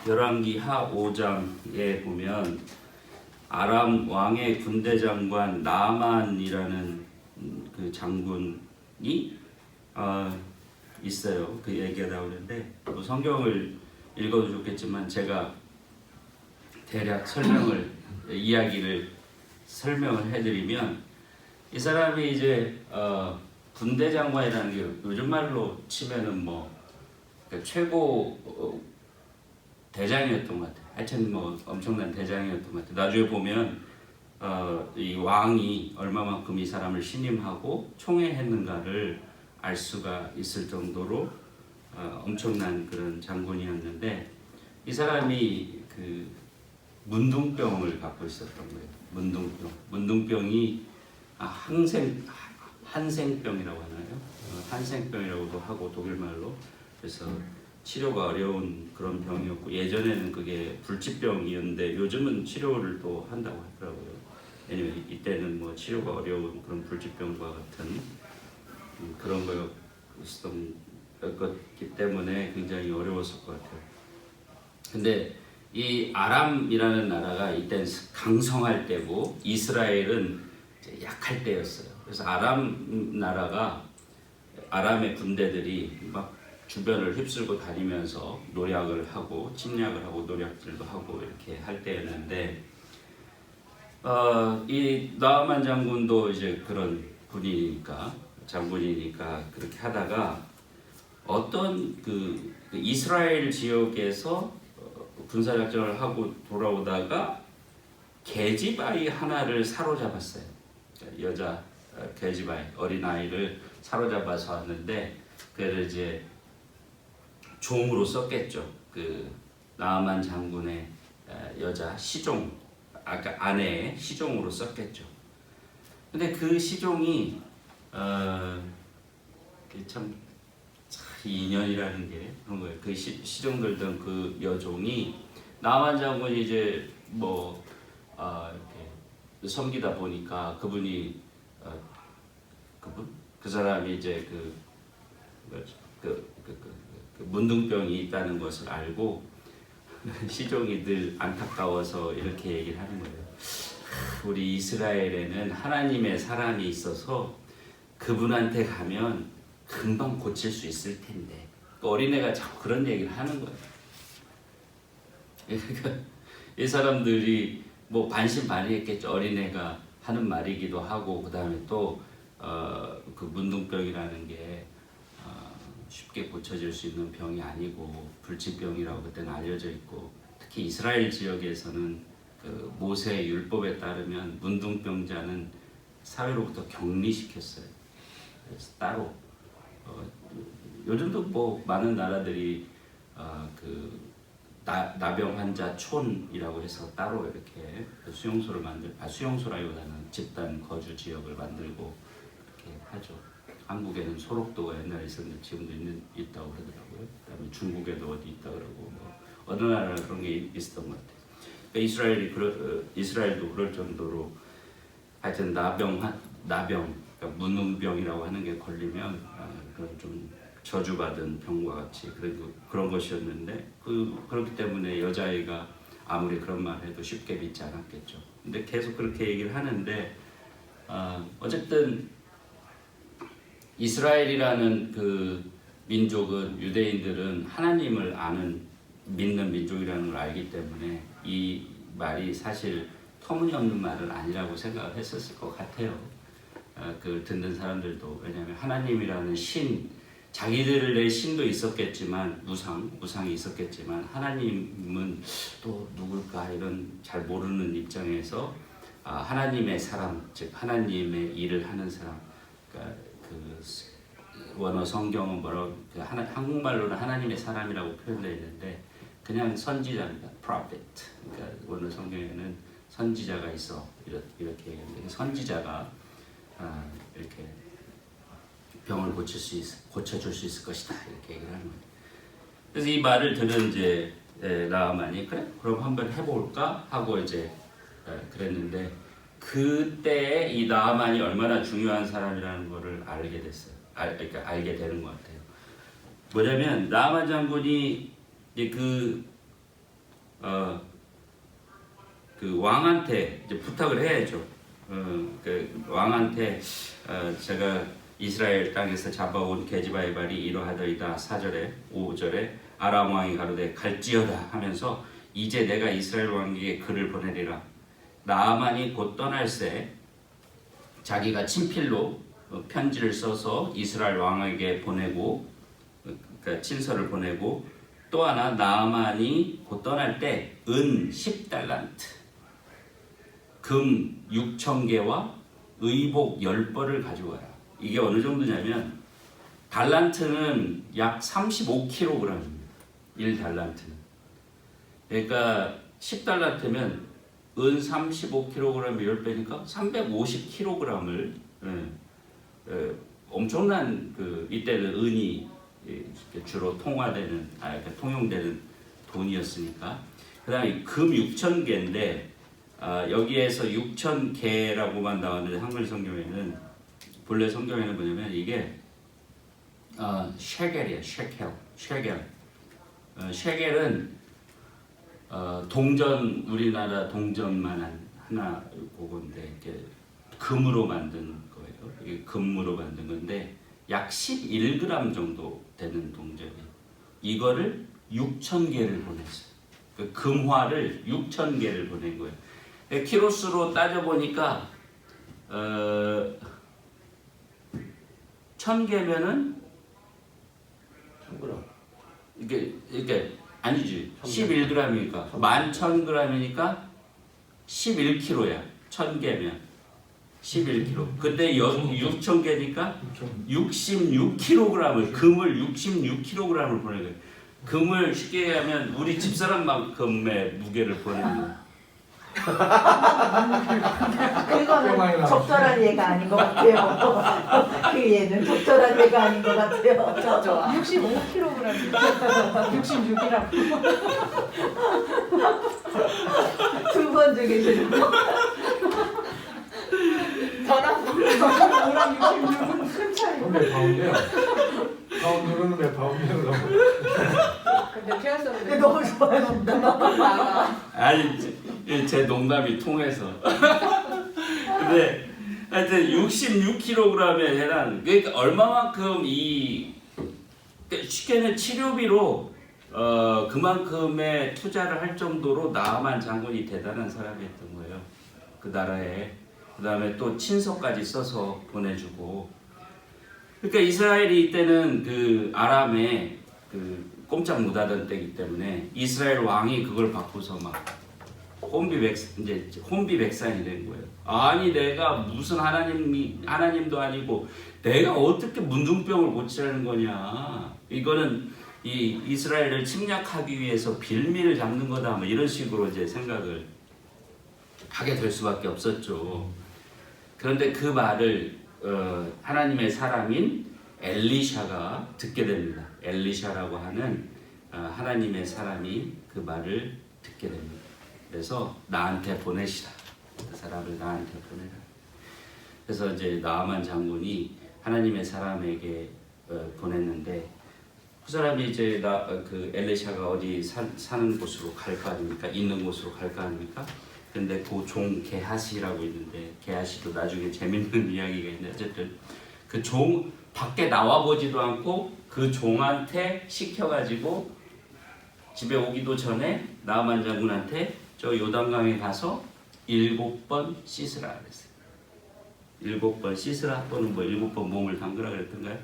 열왕기 하 5장에 보면 아람 왕의 군대 장관 나아만이라는 그 장군이 있어요. 그 얘기가 나오는데 뭐 성경을 읽어도 좋겠지만 제가 대략 이야기를 설명을 해드리면 이 사람이 이제 군대 장관이라는 게 요즘 말로 치면은 뭐 최고 대장이었던 것 같아요. 하여튼 뭐 엄청난 대장이었던 것 같아요. 나중에 보면 이 왕이 얼마만큼 이 사람을 신임하고 총애했는가를 알 수가 있을 정도로 엄청난 그런 장군이었는데 이 사람이 그 문둥병을 갖고 있었던 거예요. 문둥병이 한생병이라고 하나요? 한생병이라고도 하고 독일말로. 그래서 치료가 어려운 그런 병이었고 예전에는 그게 불치병이었는데 요즘은 치료를 또 한다고 하더라고요. 왜냐면 이때는 뭐 치료가 어려운 그런 불치병과 같은 그런 거였던 것이기 때문에 굉장히 어려웠을 것 같아요. 근데 이 아람이라는 나라가 이때는 강성할 때고 이스라엘은 이제 약할 때였어요. 그래서 아람의 군대들이 막 주변을 휩쓸고 다니면서 노략을 하고 침략을 하고 노략질도 하고 이렇게 할 때였는데 이 나아만 장군도 이제 그런 장군이니까 그렇게 하다가 어떤 그 이스라엘 지역에서 군사작전을 하고 돌아오다가 계집아이 하나를 사로잡았어요. 여자 계집아이 어린아이를 사로잡아서 왔는데 그를 이제 종으로 썼겠죠. 그 나아만 장군의 여자 시종, 아까 아내의 시종으로 썼겠죠. 근데 그 시종이 참 인연이라는 게 그런 거예요. 그 시종 들던 그 여종이 나아만 장군이 이제 뭐 이렇게 섬기다 보니까 그분이 그 사람이 이제 그 문둥병이 있다는 것을 알고 시종이 늘 안타까워서 이렇게 얘기를 하는 거예요. 우리 이스라엘에는 하나님의 사람이 있어서 그분한테 가면 금방 고칠 수 있을 텐데 어린애가 자꾸 그런 얘기를 하는 거예요. 그러니까 이 사람들이 뭐 반신반의했겠죠. 어린애가 하는 말이기도 하고 그 다음에 또 그 문둥병이라는 게 쉽게 고쳐질 수 있는 병이 아니고 불치병이라고 그때는 알려져 있고 특히 이스라엘 지역에서는 그 모세의 율법에 따르면 문둥병자는 사회로부터 격리시켰어요. 그래서 따로 요즘도 뭐 많은 나라들이 그 나병 환자 촌이라고 해서 따로 이렇게 수용소라기보다는 집단 거주 지역을 만들고 이렇게 하죠. 한국에는 소록도가 옛날에 있었는데 지금도 있다고 그러더라고요. 그다음에 중국에도 어디 있다 그러고 뭐 어느 나라는 그런 게 있었던 것 같아요. 그러니까 이스라엘도 그럴 정도로 하여튼 그러니까 문둥병이라고 하는 게 걸리면 그런 좀 저주받은 병과 같이 그런 것이었는데 그렇기 때문에 여자아이가 아무리 그런 말 해도 쉽게 믿지 않았겠죠. 근데 계속 그렇게 얘기를 하는데 어쨌든 이스라엘이라는 그 민족은 유대인들은 하나님을 믿는 민족이라는 걸 알기 때문에 이 말이 사실 터무니없는 말은 아니라고 생각을 했었을 것 같아요. 그 듣는 사람들도. 왜냐하면 하나님이라는 자기들의 신도 있었겠지만 무상이 있었겠지만 하나님은 또 누굴까 이런 잘 모르는 입장에서 하나님의 사람, 즉 하나님의 일을 하는 사람, 그러니까 그 원어 성경은 한국말로는 하나님의 사람이라고 표현되어 있는데 그냥 선지자입니다. prophet. 그러니까 원어 성경에는 선지자가 있어 이렇게 얘기하는데 선지자가 이렇게 병을 고쳐줄 수 있을 것이다 이렇게 얘기를 하는 거예요. 그래서 이 말을 들은 이제 나아만이 그래 그럼 한번 해볼까 하고 이제 그랬는데 그때 이 나아만이 얼마나 중요한 사람이라는 것을 알게 됐어요. 그러니까 알게 되는 것 같아요. 뭐냐면 나아만 장군이 이제 그 그 왕한테 이제 부탁을 해야죠. 그 왕한테 제가 이스라엘 땅에서 잡아온 게지바의 발이 이러하더이다. 4절에 5절에 아람 왕이 가로되 갈지어다 하면서 이제 내가 이스라엘 왕에게 글을 보내리라. 나아만이 곧 떠날새 자기가 친필로 편지를 써서 이스라엘 왕에게 보내고, 그러니까 친서를 보내고, 또 하나 나아만이 곧 떠날 때 은 10달란트, 금 6,000개와 의복 10벌을 가지고 와라. 이게 어느 정도냐면 달란트는 약 35kg입니다. 1달란트는. 그러니까 10달란트면 은 35kg 10배니까 350kg을 엄청난 이때는 은이 주로 통화되는 그러니까 통용되는 돈이었으니까. 그다음에 금 6,000개인데 여기에서 6,000개라고만 나왔는데 한글 성경에는 본래 성경에는 뭐냐면 이게 쉐겔이에요. 쉐겔. 쉐겔은 동전 우리나라 동전만한 하나 그건데 이렇게 금으로 만든 거예요. 이게 금으로 만든 건데 약 11g 정도 되는 동전이 이거를 6,000개를 보냈어요. 그 금화를 6,000개를 보낸 거예요. 키로수로 따져 보니까 1,000개면은 1,000g. 이게 아니지. 11g이니까 11,000g이니까 11kg야. 1,000개면 11kg. 근데 6,000개니까 66kg을 금을 66kg을 보낸 거예요. 금을 쉽게 얘기하면 우리 집사람만큼의 무게를 보내는 거예요. 그거는 적절한 예가 아닌 것 같아요. 그 예는 적절한 예가 아닌 것 같아요. 저 65kg 66이라고. 두 번 중에 저랑 66은 큰 차이. 몇 파운드야? 파운드로는 몇 파운드라고? 근데 피어스는 근데 너무 좋아요. 아니 제 농담이 통해서. 근데 하여튼 66kg에 해당. 그러니까 얼마만큼 쉽게는 치료비로 그만큼의 투자를 할 정도로 나아만 장군이 대단한 사람이었던 거예요. 그 나라에. 그 다음에 또 친서까지 써서 보내주고. 그러니까 이스라엘이 이때는 그 아람에 꼼짝 못하던 때이기 때문에 이스라엘 왕이 그걸 받고서 막 혼비백산이 된 거예요. 아니 내가 무슨 하나님도 아니고 내가 어떻게 문둥병을 고치라는 거냐. 이거는 이 이스라엘을 침략하기 위해서 빌미를 잡는 거다. 뭐 이런 식으로 이제 생각을 하게 될 수밖에 없었죠. 그런데 그 말을 하나님의 사람인 엘리샤가 듣게 됩니다. 엘리샤라고 하는 하나님의 사람이 그 말을 듣게 됩니다. 그래서 나한테 보내시라. 그 사람을 나한테 보내라. 그래서 이제 나아만 장군이 하나님의 사람에게 보냈는데 그 사람이 이제 그 엘리샤가 어디 사는 곳으로 갈 거 아닙니까? 있는 곳으로 갈 거 아닙니까? 근데 그 종 게하시라고 있는데 게하시도 나중에 재밌는 이야기가 있는데 어쨌든 그 종 밖에 나와 보지도 않고 그 종한테 시켜가지고 집에 오기도 전에 나아만 장군한테 저 요단강에 가서 7번 씻으라 그랬어요. 7번 씻으라 또는 뭐 7번 몸을 담그라 그랬던가요?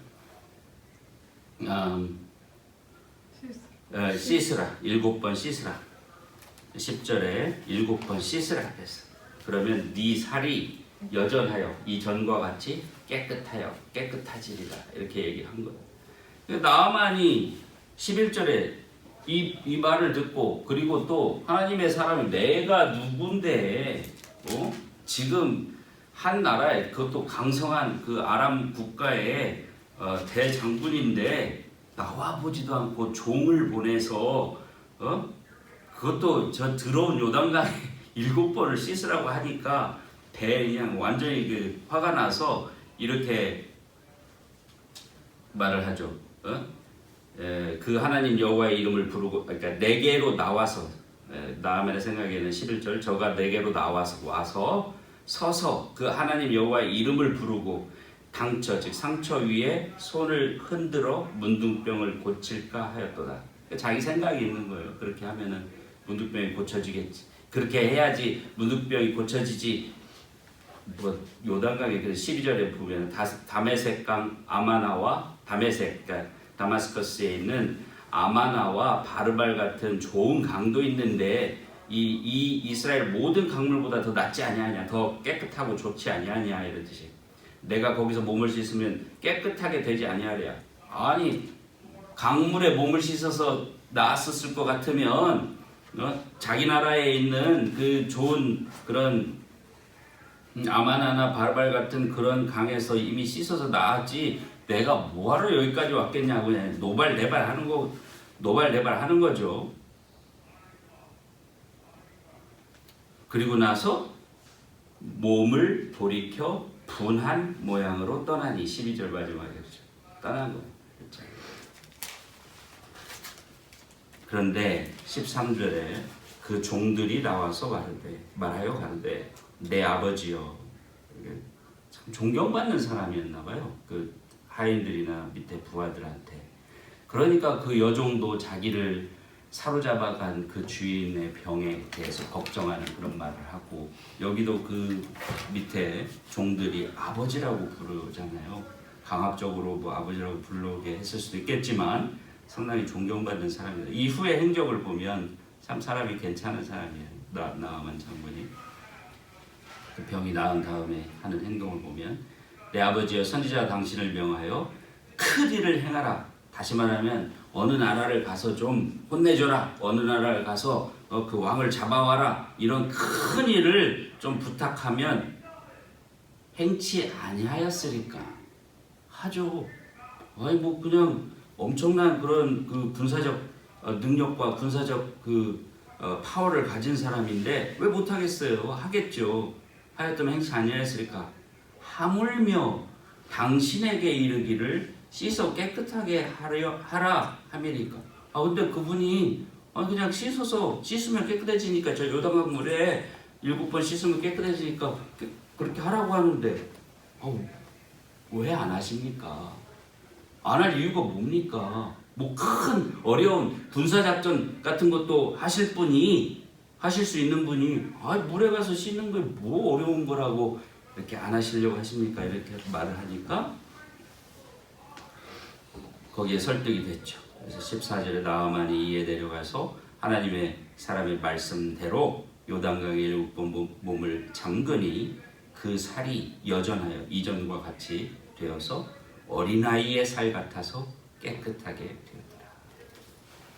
씻으라 7번 씻으라. 10절에 7번 씻으라 그랬어. 그러면 네 살이 여전하여 이전과 같이 깨끗하지리라 이렇게 얘기한 거예요. 나아만이 11절에 이 말을 듣고 그리고 또 하나님의 사람이 내가 누군데 지금 한 나라에 그것도 강성한 그 아람 국가의 대장군인데 나와 보지도 않고 종을 보내서 그것도 저 더러운 요단강에 7번을 씻으라고 하니까 그냥 완전히 그 화가 나서 이렇게 말을 하죠. 그 하나님 여호와의 이름을 부르고 그러니까 내게로 나와서 나아만의 생각에는 11절 저가 내게로 와서 서서 그 하나님 여호와의 이름을 부르고 당처 즉 상처 위에 손을 흔들어 문둥병을 고칠까 하였도다. 자기 생각이 있는 거예요. 그렇게 하면은 문둥병이 고쳐지겠지. 그렇게 해야지 문둥병이 고쳐지지. 뭐 요단강의 그 12절에 보면 다메섹강 아마나와 다메섹 그러니까 다마스커스에 있는 아마나와 바르발 같은 좋은 강도 있는데 이 이스라엘 모든 강물보다 더 낫지 아니하냐, 더 깨끗하고 좋지 아니하냐 이런 뜻이. 내가 거기서 몸을 씻으면 깨끗하게 되지 아니하랴. 아니 강물에 몸을 씻어서 나았었을 것 같으면 자기 나라에 있는 그 좋은 그런 아마나나 바르발 같은 그런 강에서 이미 씻어서 나았지. 내가 뭐하러 여기까지 왔겠냐고 그냥 노발대발 하는 거죠. 그리고 나서 몸을 돌이켜 분한 모양으로 떠나니 12절 마지막에 그렇죠. 떠난 거예요. 그렇죠. 그런데 13절에 그 종들이 나와서 말하여 가는데 내 아버지여. 참 존경받는 사람이었나 봐요. 그 하인들이나 밑에 부하들한테. 그러니까 그 여종도 자기를 사로잡아간 그 주인의 병에 대해서 걱정하는 그런 말을 하고, 여기도 그 밑에 종들이 아버지라고 부르잖아요. 강압적으로 뭐 아버지라고 부르게 했을 수도 있겠지만 상당히 존경받는 사람이다. 이후의 행적을 보면 참 사람이 괜찮은 사람이에요. 나아만 장군이 그 병이 나은 다음에 하는 행동을 보면 내 아버지여 선지자 당신을 명하여 큰 일을 행하라. 다시 말하면 어느 나라를 가서 좀 혼내줘라. 어느 나라를 가서 그 왕을 잡아와라. 이런 큰 일을 좀 부탁하면 행치 아니하였으리까. 하죠. 아니 뭐 그냥 엄청난 그런 그 군사적 능력과 군사적 그 파워를 가진 사람인데 왜 못하겠어요? 하겠죠. 하였더면 행치 아니하였으리까. 하물며 당신에게 이르기를 씻어 깨끗하게 하라 함이니까. 근데 그분이 그냥 씻으면 깨끗해지니까 저 요단강 물에 7번 씻으면 깨끗해지니까 그렇게 하라고 하는데 왜 안 하십니까? 안 할 이유가 뭡니까? 뭐 큰 어려운 군사작전 같은 것도 하실 수 있는 분이 물에 가서 씻는 게 뭐 어려운 거라고 이렇게 안 하시려고 하십니까? 이렇게 말을 하니까 거기에 설득이 됐죠. 그래서 14절에 나아만이 이에 내려가서 하나님의 사람의 말씀대로 요단강에 7번 몸을 잠그니 그 살이 여전하여 이전과 같이 되어서 어린아이의 살 같아서 깨끗하게 되었더라.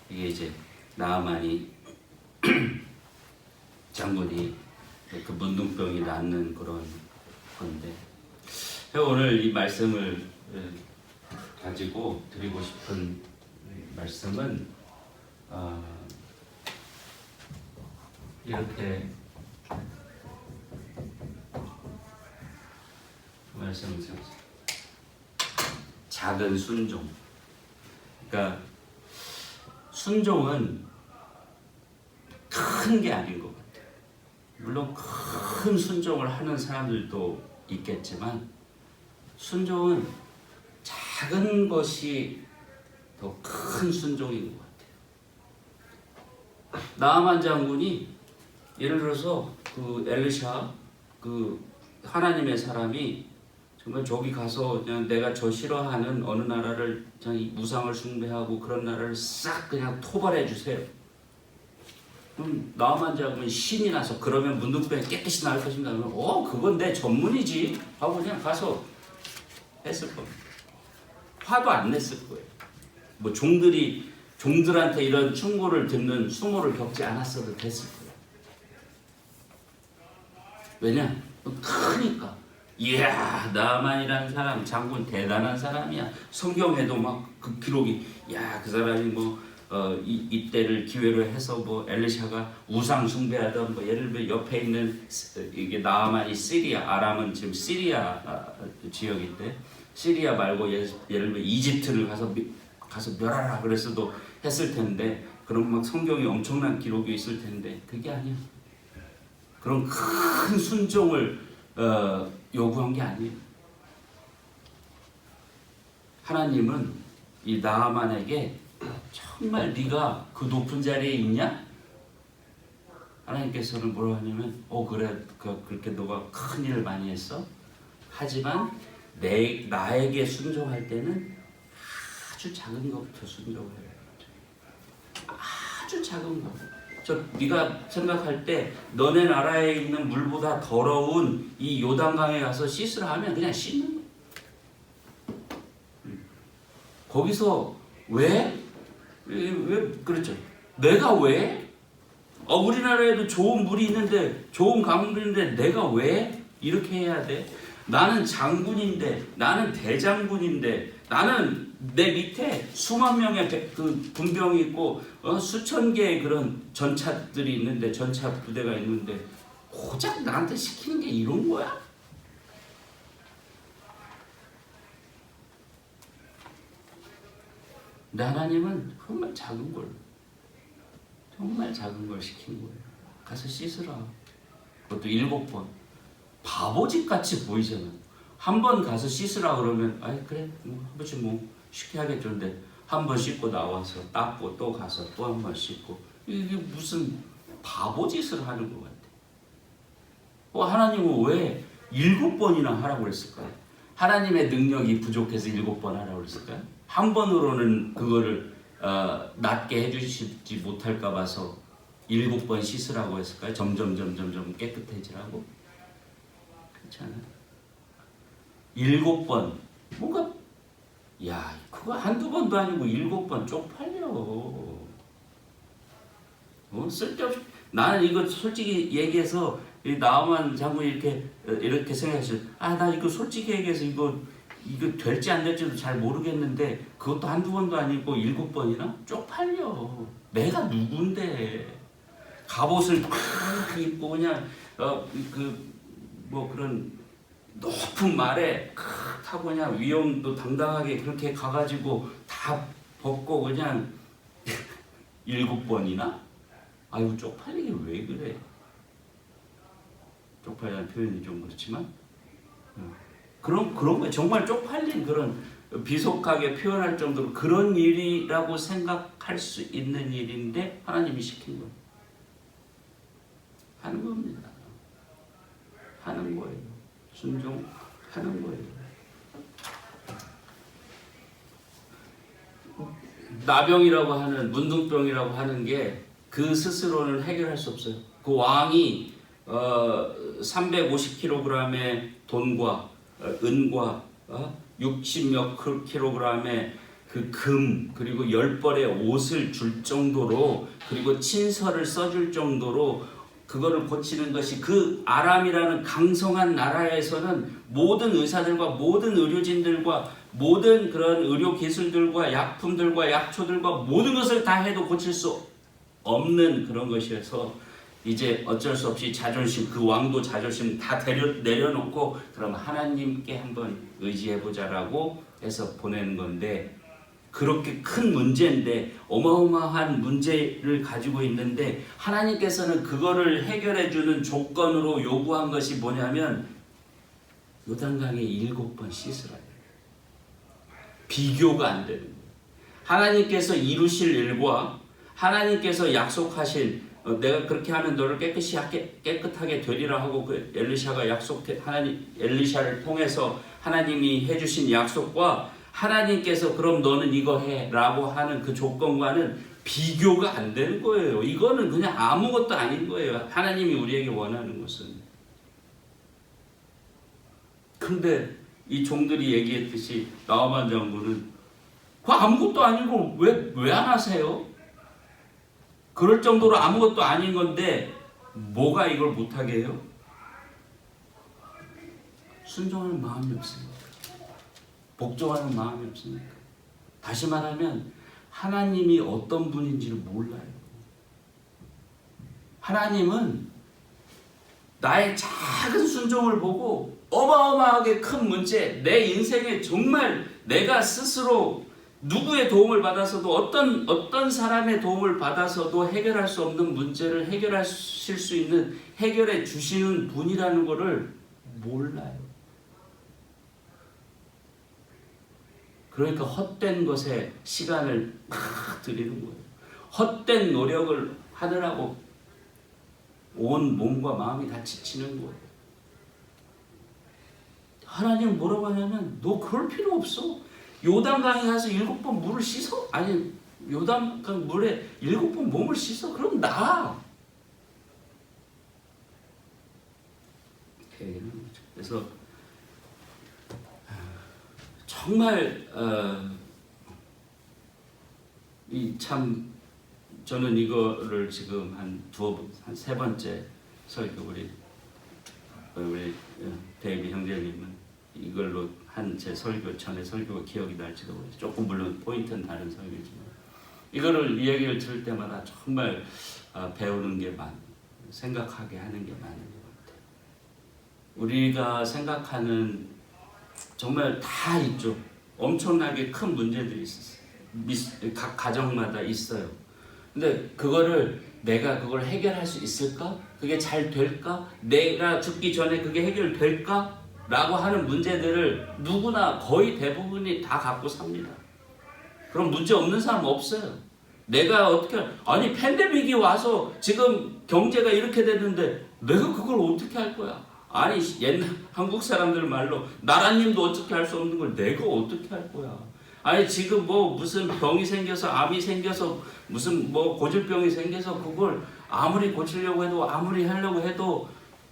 이게 이제 나아만이 장군이 그 문둥병이 낫는 그런 건데, 오늘 이 말씀을 가지고 드리고 싶은 말씀은 이렇게 말씀을 드렸어요. 작은 순종. 그러니까 순종은 큰 게 아닌 것 같아요. 물론 큰 순종을 하는 사람들도 있겠지만 순종은 작은 것이 더 큰 순종인 것 같아요. 나아만 장군이 예를 들어서 그 엘리샤 그 하나님의 사람이 정말 저기 가서 그냥 내가 저 싫어하는 어느 나라를 그냥 우상을 숭배하고 그런 나라를 싹 그냥 토벌해 주세요. 그럼 나아만 장군이 신이 나서 그러면 문둥병이 깨끗이 나을 것입니다. 그러면 그건 내 전문이지 하고 그냥 가서 했을 겁니다. 화도 안 냈을 거예요. 뭐 종들한테 이런 충고를 듣는 수모를 겪지 않았어도 됐을 거예요. 왜냐? 크니까. 이야, 나아만이라는 사람 장군 대단한 사람이야. 성경에도 막 그 기록이 그 사람이 이때를 기회로 해서 엘리샤가 우상 숭배하던 예를 들어 옆에 있는 이게 나아만이 시리아, 아람은 지금 시리아 지역인데 시리아 말고 예를 들어 이집트를 가서 멸하라 그랬어도 했을 텐데 그럼 막 성경에 엄청난 기록이 있을 텐데 그게 아니야. 그런 큰 순종을 요구한 게 아니에요. 하나님은 이 나아만에게 정말 네가 그 높은 자리에 있냐? 하나님께서는 뭐라고 하냐면 그래 그렇게 너가 큰 일을 많이 했어. 하지만 나에게 순종할 때는 아주 작은 것부터 순종을 해요. 아주 작은 거. 네가 생각할 때 너네 나라에 있는 물보다 더러운 이 요단강에 가서 씻으라 하면 그냥 씻는 거야. 거기서 왜 그렇죠? 내가 왜? 우리나라에도 좋은 물이 있는데 좋은 강물이 있는데 내가 왜 이렇게 해야 돼? 나는 장군인데 나는 대장군인데 나는 내 밑에 수만 명의 그 군병이 있고 수천 개의 그런 전차들이 있는데 전차 부대가 있는데 고작 나한테 시키는 게 이런 거야? 근데 하나님은 정말 작은 걸 시키는 거예요. 가서 씻으라. 그것도 7번. 바보짓같이 보이잖아. 한 번 가서 씻으라 그러면 그래 한 번씩 쉽게 하겠죠. 근데 한 번 씻고 나와서 닦고 또 가서 또 한 번 씻고 이게 무슨 바보짓을 하는 것 같아. 하나님은 왜 7번이나 하라고 그랬을까요? 하나님의 능력이 부족해서 7번 하라고 그랬을까요? 한 번으로는 그거를 낫게 해주시지 못할까 봐서 7번 씻으라고 했을까요? 점점 깨끗해지라고? 그렇지 않아요? 7번 뭔가 그거 한두 번도 아니고 7번 쪽팔려. 쓸데없이 나는 이거 솔직히 얘기해서 나만 장군이 이렇게 생각했어요. 나 이거 솔직히 얘기해서 이거 될지 안 될지도 잘 모르겠는데 그것도 한두 번도 아니고 7번이나 쪽팔려. 내가 누군데 갑옷을 막 입고 그냥 그런 높은 말에 타고 그냥 위험도 당당하게 그렇게 가가지고 다 벗고 그냥 7번이나? 아이고 쪽팔리게 왜 그래? 쪽팔리는 표현이 좀 그렇지만 그런 거예요. 정말 쪽팔린 그런 비속하게 표현할 정도로 그런 일이라고 생각할 수 있는 일인데 하나님이 시킨 거예요. 하는 겁니다. 하는 거예요. 순종하는 거예요. 나병이라고 하는 문둥병이라고 하는 게 그 스스로는 해결할 수 없어요. 그 왕이 350kg의 돈과 은과 60몇 킬로그램의 그 금 그리고 10벌의 옷을 줄 정도로 그리고 친서를 써줄 정도로 그거를 고치는 것이 그 아람이라는 강성한 나라에서는 모든 의사들과 모든 의료진들과 모든 그런 의료 기술들과 약품들과 약초들과 모든 것을 다 해도 고칠 수 없는 그런 것이어서 이제 어쩔 수 없이 자존심, 그 왕도 자존심 다 내려놓고 그럼 하나님께 한번 의지해보자라고 해서 보내는 건데 그렇게 큰 문제인데 어마어마한 문제를 가지고 있는데 하나님께서는 그거를 해결해주는 조건으로 요구한 것이 뭐냐면 요단강에 7번 씻으라. 비교가 안 되는 거예요. 하나님께서 이루실 일과 하나님께서 약속하신 내가 그렇게 하면 너를 깨끗하게 되리라 하고 그 엘리샤가 엘리샤를 통해서 하나님이 해주신 약속과 하나님께서 그럼 너는 이거 해라고 하는 그 조건과는 비교가 안 되는 거예요. 이거는 그냥 아무것도 아닌 거예요. 하나님이 우리에게 원하는 것은. 근데 이 종들이 얘기했듯이 나아만 장군은 그거 아무것도 아니고 왜 안 하세요? 그럴 정도로 아무것도 아닌 건데 뭐가 이걸 못하게 해요? 순종하는 마음이 없으니까. 복종하는 마음이 없으니까. 다시 말하면 하나님이 어떤 분인지를 몰라요. 하나님은 나의 작은 순종을 보고 어마어마하게 큰 문제, 내 인생에 정말 내가 스스로 누구의 도움을 받아서도 어떤 사람의 도움을 받아서도 해결할 수 없는 문제를 해결하실 수 있는 해결해 주시는 분이라는 것을 몰라요. 그러니까 헛된 것에 시간을 막 들이는 거예요. 헛된 노력을 하느라고 온 몸과 마음이 다 지치는 거예요. 하나님 뭐라고 하냐면 너 그럴 필요 없어. 요단강에 가서 7번 물을 씻어? 아니 요단강 물에 7번 몸을 씻어? 그럼 나. 이렇게 얘기하는 거죠. 그래서 정말 이 참 저는 이거를 지금 한 세 번째 설교 우리 데이비 형제님은 이걸로 한 제 설교 전에 설교가 기억이 날지도 모르겠어요. 조금 물론 포인트는 다른 설교지만 이거를 이 얘기를 들을 때마다 정말 배우는 게 생각하게 하는 게 많은 것 같아요. 우리가 생각하는 정말 다 있죠. 엄청나게 큰 문제들이 있었어요. 각 가정마다 있어요. 근데 내가 그걸 해결할 수 있을까? 그게 잘 될까? 내가 죽기 전에 그게 해결될까? 라고 하는 문제들을 누구나 거의 대부분이 다 갖고 삽니다. 그럼 문제 없는 사람 없어요. 내가 어떻게 아니 팬데믹이 와서 지금 경제가 이렇게 됐는데 내가 그걸 어떻게 할 거야? 아니 옛날 한국 사람들 말로 나라님도 어떻게 할 수 없는 걸 내가 어떻게 할 거야? 아니 지금 뭐 무슨 병이 생겨서 암이 생겨서 무슨 뭐 고질병이 생겨서 그걸 아무리 고치려고 해도 아무리 하려고 해도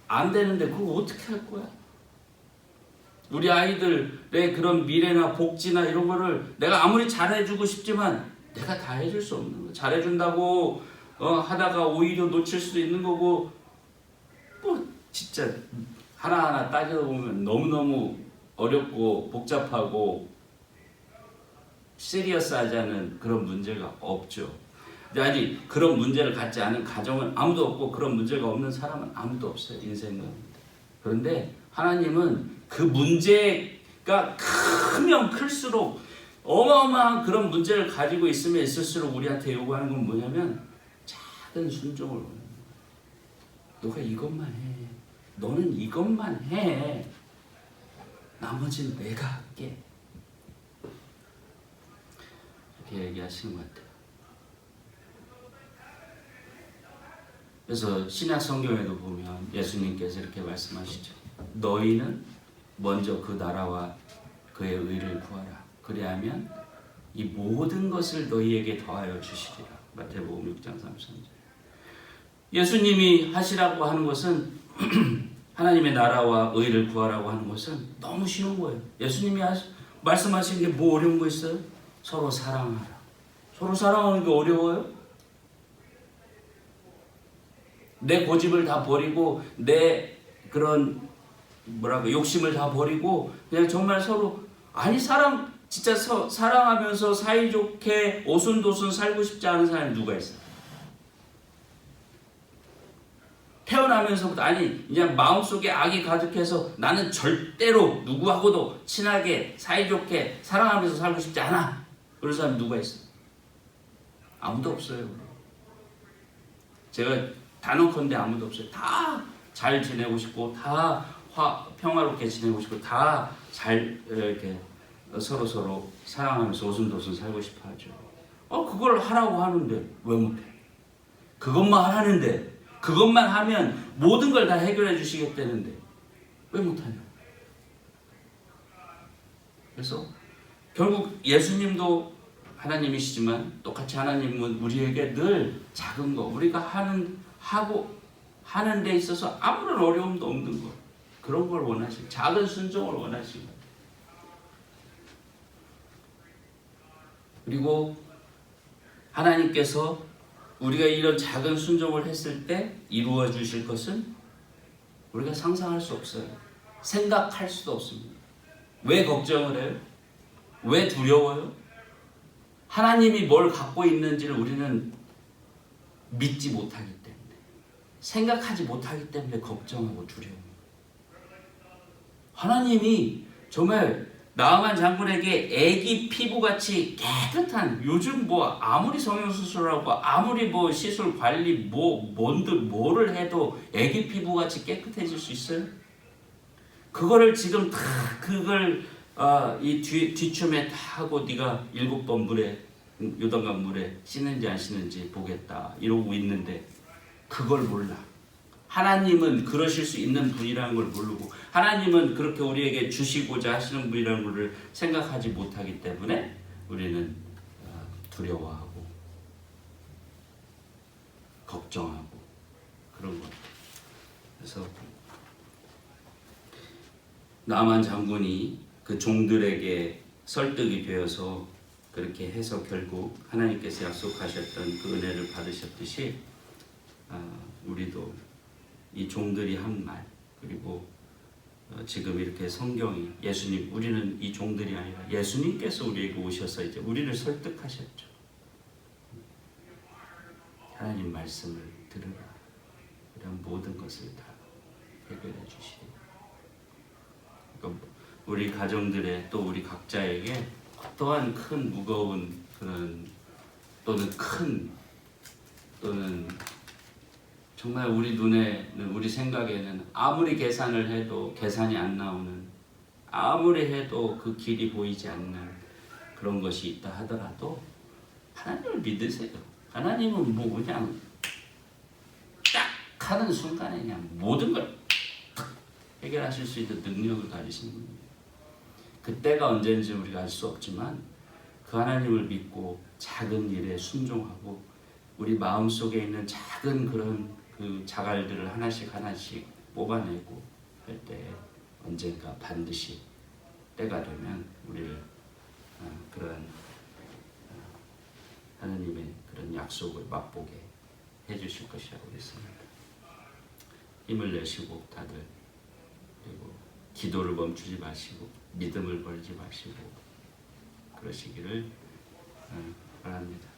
안 되는데 그걸 어떻게 할 거야? 우리 아이들의 그런 미래나 복지나 이런 거를 내가 아무리 잘해주고 싶지만 내가 다 해줄 수 없는 거. 잘해준다고 하다가 오히려 놓칠 수도 있는 거고 뭐 진짜 하나하나 따져보면 너무너무 어렵고 복잡하고 시리어스하지 않은 그런 문제가 없죠. 아니 그런 문제를 갖지 않은 가정은 아무도 없고 그런 문제가 없는 사람은 아무도 없어요. 인생 가운데. 그런데 하나님은 그 문제가 크면 클수록 어마어마한 그런 문제를 가지고 있으면 있을수록 우리한테 요구하는 건 뭐냐면 작은 순종을 원하는 거예요. 너가 이것만 해. 너는 이것만 해. 나머지는 내가 할게. 이렇게 얘기하시는 것 같아요. 그래서 신약 성경에도 보면 예수님께서 이렇게 말씀하시죠. 너희는 먼저 그 나라와 그의 의를 구하라. 그리하면 이 모든 것을 너희에게 더하여 주시리라. 마태복음 6장 33절. 예수님이 하시라고 하는 것은 하나님의 나라와 의를 구하라고 하는 것은 너무 쉬운 거예요. 예수님이 말씀하신 게 뭐 어려운 거 있어요? 서로 사랑하라. 서로 사랑하는 게 어려워요? 내 고집을 다 버리고 내 그런 욕심을 다 버리고 그냥 정말 서로 진짜 사랑하면서 사이좋게 오순도순 살고 싶지 않은 사람이 누가 있어요? 태어나면서부터 그냥 마음속에 악이 가득해서 나는 절대로 누구하고도 친하게 사이좋게 사랑하면서 살고 싶지 않아. 그런 사람이 누가 있어요? 아무도 없어요. 제가 단언컨대 아무도 없어요. 다 잘 지내고 싶고 다 평화롭게 지내고 싶고 다 잘 이렇게 서로 사랑하면서 오순도순 살고 싶어 하죠. 그걸 하라고 하는데 왜 못해? 그것만 하는데 그것만 하면 모든 걸 다 해결해 주시겠다는데 왜 못하냐? 그래서 결국 예수님도 하나님이시지만 똑같이 하나님은 우리에게 늘 작은 거 우리가 하는 데 있어서 아무런 어려움도 없는 거 그런 걸 원하시고 작은 순종을 원하시고 그리고 하나님께서 우리가 이런 작은 순종을 했을 때 이루어 주실 것은 우리가 상상할 수 없어요. 생각할 수도 없습니다. 왜 걱정을 해요? 왜 두려워요? 하나님이 뭘 갖고 있는지를 우리는 믿지 못하기 때문에 생각하지 못하기 때문에 걱정하고 두려워요. 하나님이 정말 나아만 장군에게 애기 피부같이 깨끗한, 요즘 뭐 아무리 성형수술하고 아무리 뭐 시술 관리 뭐를 해도 애기 피부같이 깨끗해질 수 있어요? 그거를 지금 다 그걸 이 뒤춤에 다 하고 네가 7번 물에 요단강 물에 씻는지 안 씻는지 보겠다 이러고 있는데 그걸 몰라. 하나님은 그러실 수 있는 분이라는 걸 모르고 하나님은 그렇게 우리에게 주시고자 하시는 분이라는 것을 생각하지 못하기 때문에 우리는 두려워하고 걱정하고 그런 것. 그래서 나만 장군이 그 종들에게 설득이 되어서 그렇게 해서 결국 하나님께서 약속하셨던 그 은혜를 받으셨듯이 우리도 이 종들이 한 말, 그리고 지금 이렇게 성경이 예수님, 우리는 이 종들이 아니라 예수님께서 우리에게 오셔서 이제 우리를 설득하셨죠. 하나님 말씀을 들으라. 이런 모든 것을 다 해결해 주시리. 그러니까 우리 가정들의 또 우리 각자에게 또한 큰 무거운 그런 또는 정말 우리 눈에는 우리 생각에는 아무리 계산을 해도 계산이 안 나오는, 아무리 해도 그 길이 보이지 않는 그런 것이 있다 하더라도 하나님을 믿으세요. 하나님은 뭐 그냥 딱 하는 순간에 그냥 모든 걸 해결하실 수 있는 능력을 가지신 분입니다. 그때가 언제인지 우리가 알 수 없지만 그 하나님을 믿고 작은 일에 순종하고 우리 마음속에 있는 작은 그런 그 자갈들을 하나씩 뽑아내고 할 때 언젠가 반드시 때가 되면 우리를 그런 하나님의 그런 약속을 맛보게 해주실 것이라고 믿습니다. 힘을 내시고 다들, 그리고 기도를 멈추지 마시고 믿음을 버리지 마시고 그러시기를 바랍니다.